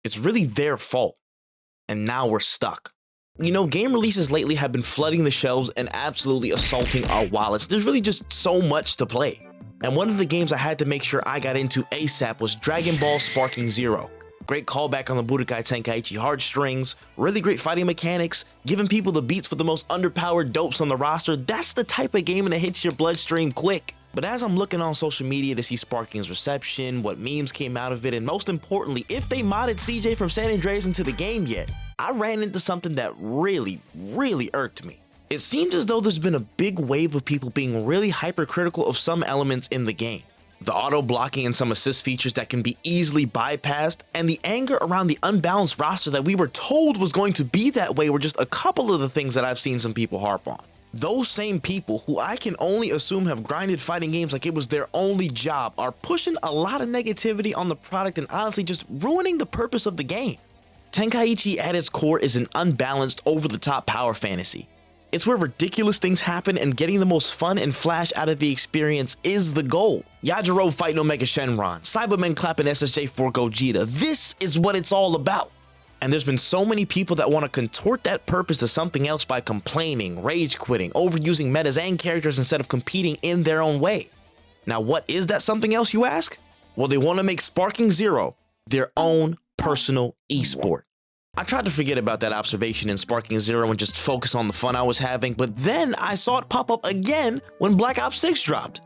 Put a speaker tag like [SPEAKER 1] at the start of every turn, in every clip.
[SPEAKER 1] It's really their fault. And now we're stuck. You know, game releases lately have been flooding the shelves and absolutely assaulting our wallets. There's really just so much to play. And one of the games I had to make sure I got into ASAP was Dragon Ball Sparking Zero. Great callback on the Budokai Tenkaichi heartstrings, really great fighting mechanics, giving people the beats with the most underpowered dopes on the roster. That's the type of game that hits your bloodstream quick. But as I'm looking on social media to see Sparking's reception, what memes came out of it, and most importantly, if they modded CJ from San Andreas into the game yet, I ran into something that really irked me. It seems as though there's been a big wave of people being really hypercritical of some elements in the game. The auto blocking and some assist features that can be easily bypassed, and the anger around the unbalanced roster that we were told was going to be that way were just a couple of the things that I've seen some people harp on. Those same people, who I can only assume have grinded fighting games like it was their only job, are pushing a lot of negativity on the product and honestly just ruining the purpose of the game. Tenkaichi at its core is an unbalanced, over-the-top power fantasy. It's where ridiculous things happen and getting the most fun and flash out of the experience is the goal. Yajiro fighting Omega Shenron, Cybermen clapping SSJ for Gogeta. This is what it's all about. And there's been so many people that want to contort that purpose to something else by complaining, rage quitting, overusing metas and characters instead of competing in their own way. Now, what is that something else, you ask? Well, they want to make Sparking Zero their own personal esport. I tried to forget about that observation in Sparking Zero and just focus on the fun I was having, but then I saw it pop up again when Black Ops 6 dropped.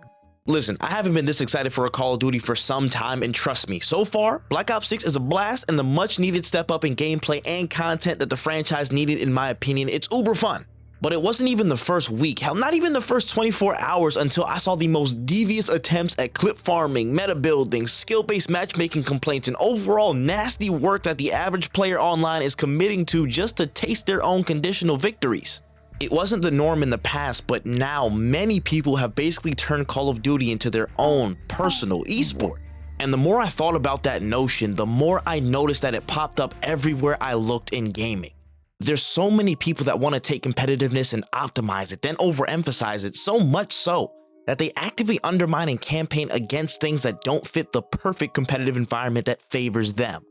[SPEAKER 1] Listen, I haven't been this excited for a Call of Duty for some time, and trust me, so far, Black Ops 6 is a blast and the much needed step up in gameplay and content that the franchise needed. In my opinion, it's uber fun. But it wasn't even the first week, hell, not even the first 24 hours until I saw the most devious attempts at clip farming, meta building, skill-based matchmaking complaints, and overall nasty work that the average player online is committing to just to taste their own conditional victories. It wasn't the norm in the past, but now many people have basically turned Call of Duty into their own personal esport. And the more I thought about that notion, the more I noticed that it popped up everywhere I looked in gaming. There's so many people that want to take competitiveness and optimize it, then overemphasize it, so much so that they actively undermine and campaign against things that don't fit the perfect competitive environment that favors them.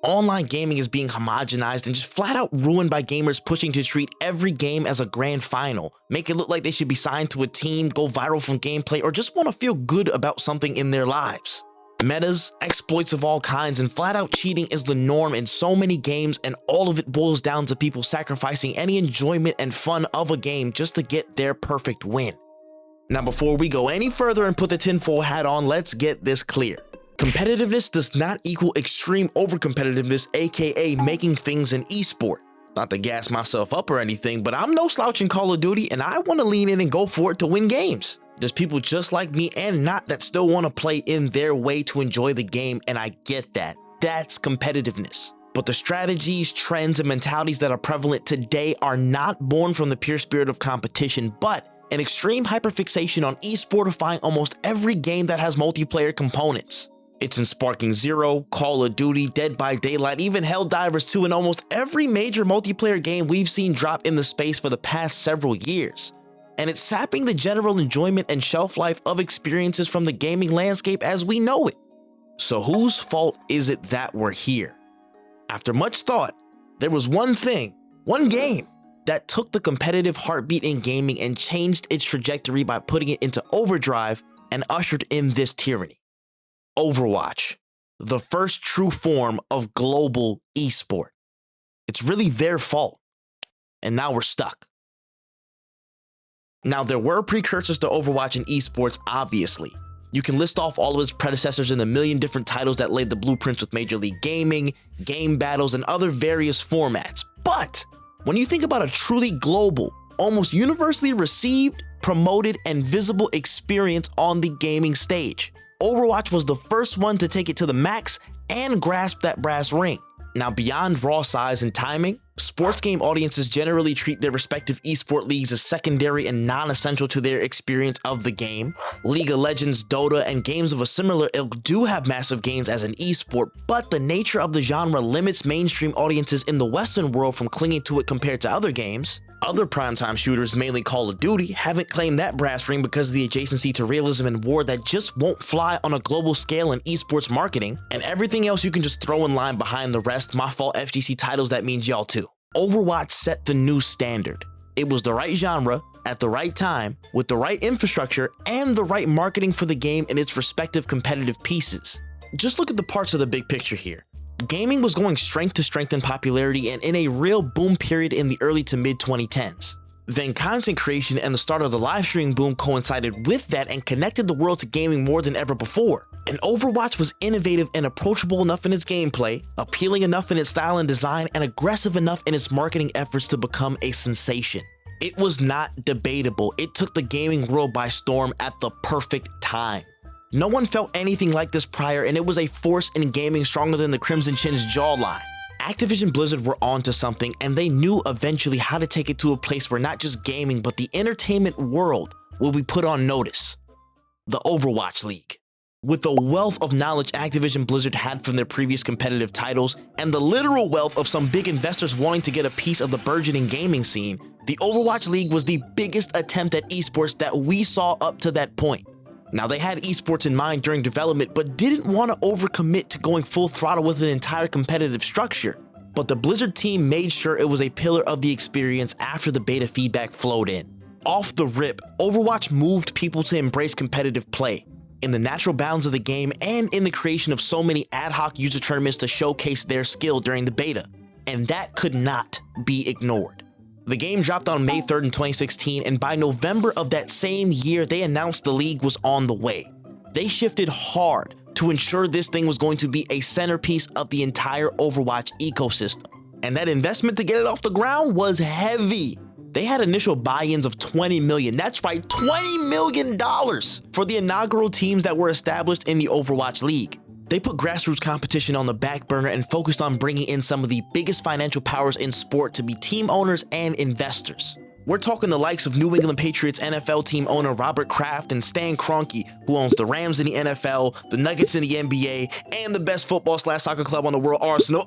[SPEAKER 1] Online gaming is being homogenized and just flat out ruined by gamers pushing to treat every game as a grand final, make it look like they should be signed to a team, go viral from gameplay, or just want to feel good about something in their lives. Metas, exploits of all kinds, and flat out cheating is the norm in so many games, and all of it boils down to people sacrificing any enjoyment and fun of a game just to get their perfect win. Now, before we go any further and put the tinfoil hat on, let's get this clear. Competitiveness does not equal extreme over-competitiveness, aka making things an esport. Not to gas myself up or anything, but I'm no slouch in Call of Duty and I want to lean in and go for it to win games. There's people just like me and not that still want to play in their way to enjoy the game, and I get that. That's competitiveness. But the strategies, trends, and mentalities that are prevalent today are not born from the pure spirit of competition, but an extreme hyperfixation on e-sportifying almost every game that has multiplayer components. It's in Sparking Zero, Call of Duty, Dead by Daylight, even Helldivers 2, and almost every major multiplayer game we've seen drop in the space for the past several years. And it's sapping the general enjoyment and shelf life of experiences from the gaming landscape as we know it. So whose fault is it that we're here? After much thought, there was one game, that took the competitive heartbeat in gaming and changed its trajectory by putting it into overdrive and ushered in this tyranny. Overwatch, the first true form of global esport. It's really their fault, and now we're stuck. Now, there were precursors to Overwatch in esports, obviously. You can list off all of its predecessors in the million different titles that laid the blueprints with Major League Gaming, game battles, and other various formats. But when you think about a truly global, almost universally received, promoted, and visible experience on the gaming stage, Overwatch was the first one to take it to the max and grasp that brass ring. Now, beyond raw size and timing, sports game audiences generally treat their respective esport leagues as secondary and non-essential to their experience of the game. League of Legends, Dota, and games of a similar ilk do have massive gains as an esport, but the nature of the genre limits mainstream audiences in the Western world from clinging to it compared to other games. Other primetime shooters, mainly Call of Duty, haven't claimed that brass ring because of the adjacency to realism and war that just won't fly on a global scale in esports marketing, and everything else you can just throw in line behind the rest. My fault FGC titles, that means y'all too. Overwatch set the new standard. It was the right genre, at the right time, with the right infrastructure, and the right marketing for the game and its respective competitive pieces. Just look at the parts of the big picture here. Gaming was going strength to strength in popularity and in a real boom period in the early to mid 2010s. Then content creation and the start of the live streaming boom coincided with that and connected the world to gaming more than ever before. And Overwatch was innovative and approachable enough in its gameplay, appealing enough in its style and design, and aggressive enough in its marketing efforts to become a sensation. It was not debatable. It took the gaming world by storm at the perfect time. No one felt anything like this prior, and it was a force in gaming stronger than the Crimson Chin's jawline. Activision Blizzard were onto something, and they knew eventually how to take it to a place where not just gaming, but the entertainment world will be put on notice. The Overwatch League. With the wealth of knowledge Activision Blizzard had from their previous competitive titles, and the literal wealth of some big investors wanting to get a piece of the burgeoning gaming scene, the Overwatch League was the biggest attempt at esports that we saw up to that point. Now, they had esports in mind during development, but didn't want to overcommit to going full throttle with an entire competitive structure. But the Blizzard team made sure it was a pillar of the experience after the beta feedback flowed in. Off the rip, Overwatch moved people to embrace competitive play, in the natural bounds of the game and in the creation of so many ad hoc user tournaments to showcase their skill during the beta. And that could not be ignored. The game dropped on May 3rd in 2016, and by November of that same year, they announced the league was on the way. They shifted hard to ensure this thing was going to be a centerpiece of the entire Overwatch ecosystem. And that investment to get it off the ground was heavy. They had initial buy-ins of $20 million. That's right, $20 million for the inaugural teams that were established in the Overwatch League. They put grassroots competition on the back burner and focused on bringing in some of the biggest financial powers in sport to be team owners and investors. We're talking the likes of New England Patriots NFL team owner Robert Kraft and Stan Kroenke, who owns the Rams in the NFL, the Nuggets in the NBA, and the best football/soccer club on the world, Arsenal.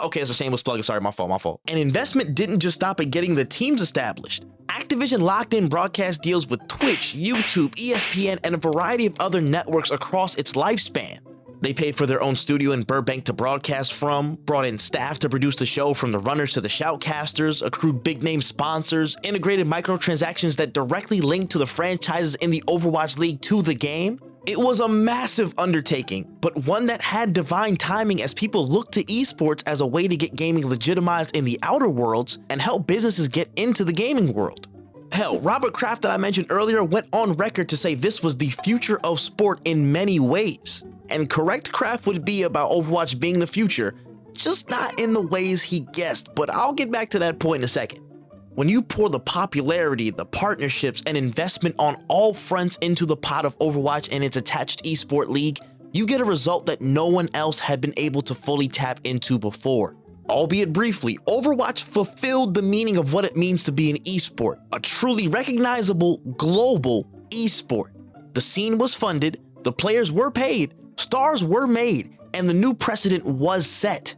[SPEAKER 1] Okay, it's a shameless plug. Sorry, my fault. And investment didn't just stop at getting the teams established. Activision locked in broadcast deals with Twitch, YouTube, ESPN, and a variety of other networks across its lifespan. They paid for their own studio in Burbank to broadcast from, brought in staff to produce the show from the runners to the shoutcasters, accrued big-name sponsors, integrated microtransactions that directly linked to the franchises in the Overwatch League to the game. It was a massive undertaking, but one that had divine timing as people looked to esports as a way to get gaming legitimized in the outer worlds and help businesses get into the gaming world. Hell, Robert Kraft that I mentioned earlier went on record to say this was the future of sport in many ways. And correct Kraft would be about Overwatch being the future, just not in the ways he guessed, but I'll get back to that point in a second. When you pour the popularity, the partnerships, and investment on all fronts into the pot of Overwatch and its attached esport league, you get a result that no one else had been able to fully tap into before. Albeit briefly, Overwatch fulfilled the meaning of what it means to be an esport, a truly recognizable global esport. The scene was funded, the players were paid, stars were made, and the new precedent was set.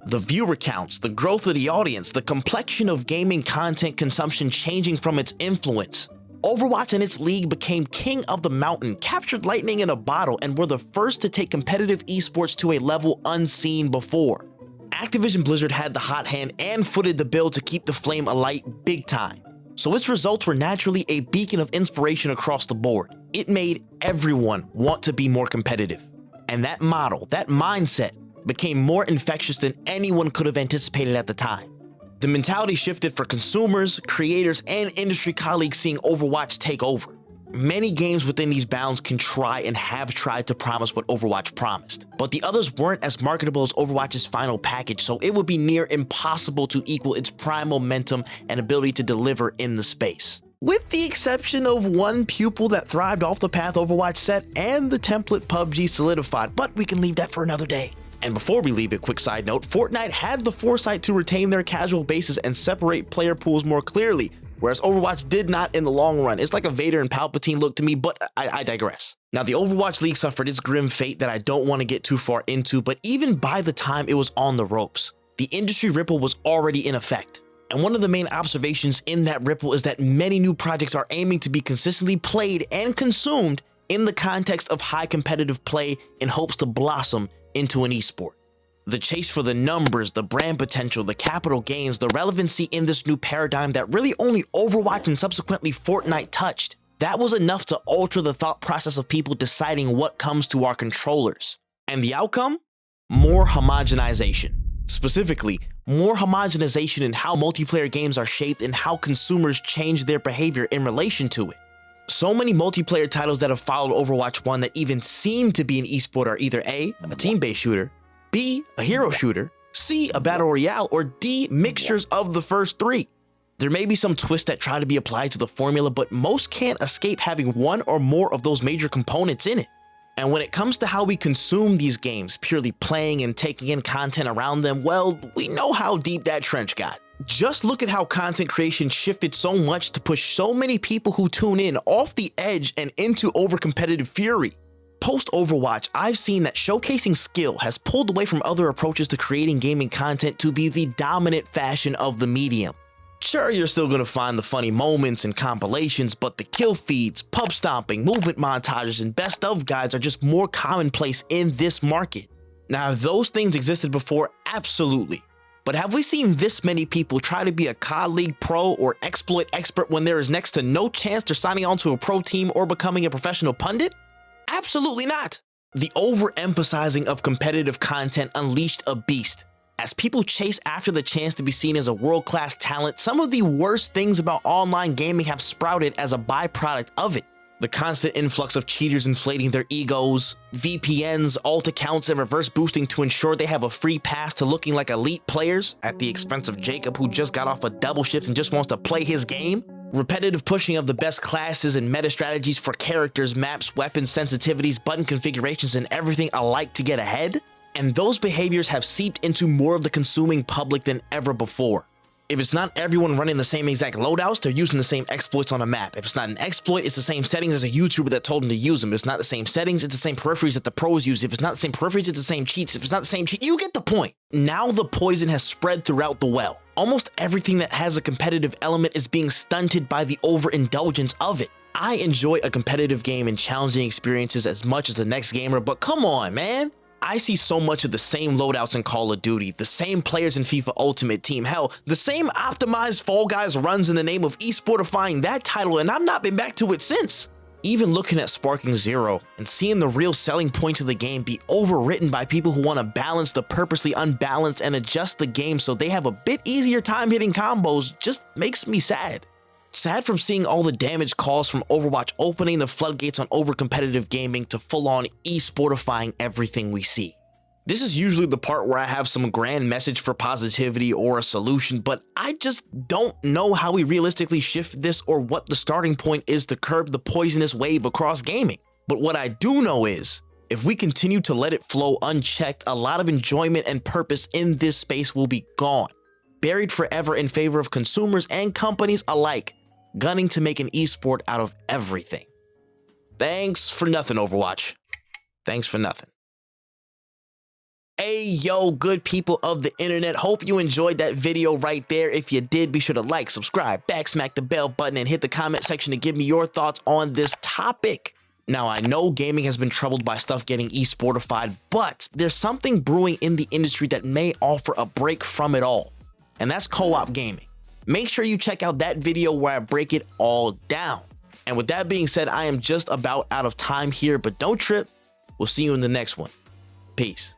[SPEAKER 1] The viewer counts, the growth of the audience, the complexion of gaming content consumption changing from its influence. Overwatch and its league became king of the mountain, captured lightning in a bottle, and were the first to take competitive esports to a level unseen before. Activision Blizzard had the hot hand and footed the bill to keep the flame alight big time. So its results were naturally a beacon of inspiration across the board. It made everyone want to be more competitive. And that model, that mindset, became more infectious than anyone could have anticipated at the time. The mentality shifted for consumers, creators, and industry colleagues seeing Overwatch take over. Many games within these bounds can try and have tried to promise what Overwatch promised, but the others weren't as marketable as Overwatch's final package, so it would be near impossible to equal its prime momentum and ability to deliver in the space. With the exception of one pupil that thrived off the path Overwatch set and the template PUBG solidified, but we can leave that for another day. And before we leave, a quick side note, Fortnite had the foresight to retain their casual bases and separate player pools more clearly, whereas Overwatch did not in the long run. It's like a Vader and Palpatine look to me, but I digress. Now, the Overwatch League suffered its grim fate that I don't want to get too far into, but even by the time it was on the ropes, the industry ripple was already in effect. And one of the main observations in that ripple is that many new projects are aiming to be consistently played and consumed in the context of high competitive play in hopes to blossom into an esport. The chase for the numbers, the brand potential, the capital gains, the relevancy in this new paradigm that really only Overwatch and subsequently Fortnite touched, that was enough to alter the thought process of people deciding what comes to our controllers. And the outcome? More homogenization. Specifically, more homogenization in how multiplayer games are shaped and how consumers change their behavior in relation to it. So many multiplayer titles that have followed Overwatch 1 that even seem to be an esport are either A, a team-based shooter, B, a hero shooter, C, a battle royale, or D, mixtures of the first three. There may be some twists that try to be applied to the formula, but most can't escape having one or more of those major components in it. And when it comes to how we consume these games, purely playing and taking in content around them, well, we know how deep that trench got. Just look at how content creation shifted so much to push so many people who tune in off the edge and into overcompetitive fury. Post-Overwatch, I've seen that showcasing skill has pulled away from other approaches to creating gaming content to be the dominant fashion of the medium. Sure, you're still gonna find the funny moments and compilations, but the kill feeds, pub stomping, movement montages, and best of guides are just more commonplace in this market. Now, have those things existed before? Absolutely. But have we seen this many people try to be a COD League pro or exploit expert when there is next to no chance they're signing on to a pro team or becoming a professional pundit? Absolutely not. The overemphasizing of competitive content unleashed a beast. As people chase after the chance to be seen as a world-class talent, some of the worst things about online gaming have sprouted as a byproduct of it. The constant influx of cheaters inflating their egos, VPNs, alt accounts, and reverse boosting to ensure they have a free pass to looking like elite players at the expense of Jacob, who just got off a double shift and just wants to play his game. Repetitive pushing of the best classes and meta strategies for characters, maps, weapons, sensitivities, button configurations, and everything alike to get ahead. And those behaviors have seeped into more of the consuming public than ever before. If it's not everyone running the same exact loadouts, they're using the same exploits on a map. If it's not an exploit, it's the same settings as a YouTuber that told them to use them. If it's not the same settings, it's the same peripheries that the pros use. If it's not the same peripheries, it's the same cheats. If it's not the same cheat, you get the point. Now the poison has spread throughout the well. Almost everything that has a competitive element is being stunted by the overindulgence of it. I enjoy a competitive game and challenging experiences as much as the next gamer, but come on, man. I see so much of the same loadouts in Call of Duty, the same players in FIFA Ultimate Team, hell, the same optimized Fall Guys runs in the name of e-sportifying that title, and I've not been back to it since. Even looking at Sparking Zero and seeing the real selling point of the game be overwritten by people who want to balance the purposely unbalanced and adjust the game so they have a bit easier time hitting combos just makes me sad. Sad from seeing all the damage caused from Overwatch opening the floodgates on overcompetitive gaming to full-on e-sportifying everything we see. This is usually the part where I have some grand message for positivity or a solution, but I just don't know how we realistically shift this or what the starting point is to curb the poisonous wave across gaming. But what I do know is, if we continue to let it flow unchecked, a lot of enjoyment and purpose in this space will be gone, buried forever in favor of consumers and companies alike, gunning to make an esport out of everything. Thanks for nothing, Overwatch. Thanks for nothing. Hey, yo, good people of the internet. Hope you enjoyed that video right there. If you did, be sure to like, subscribe, backsmack the bell button, and hit the comment section to give me your thoughts on this topic. Now, I know gaming has been troubled by stuff getting e-sportified, but there's something brewing in the industry that may offer a break from it all, and that's co-op gaming. Make sure you check out that video where I break it all down. And with that being said, I am just about out of time here, but don't trip. We'll see you in the next one. Peace.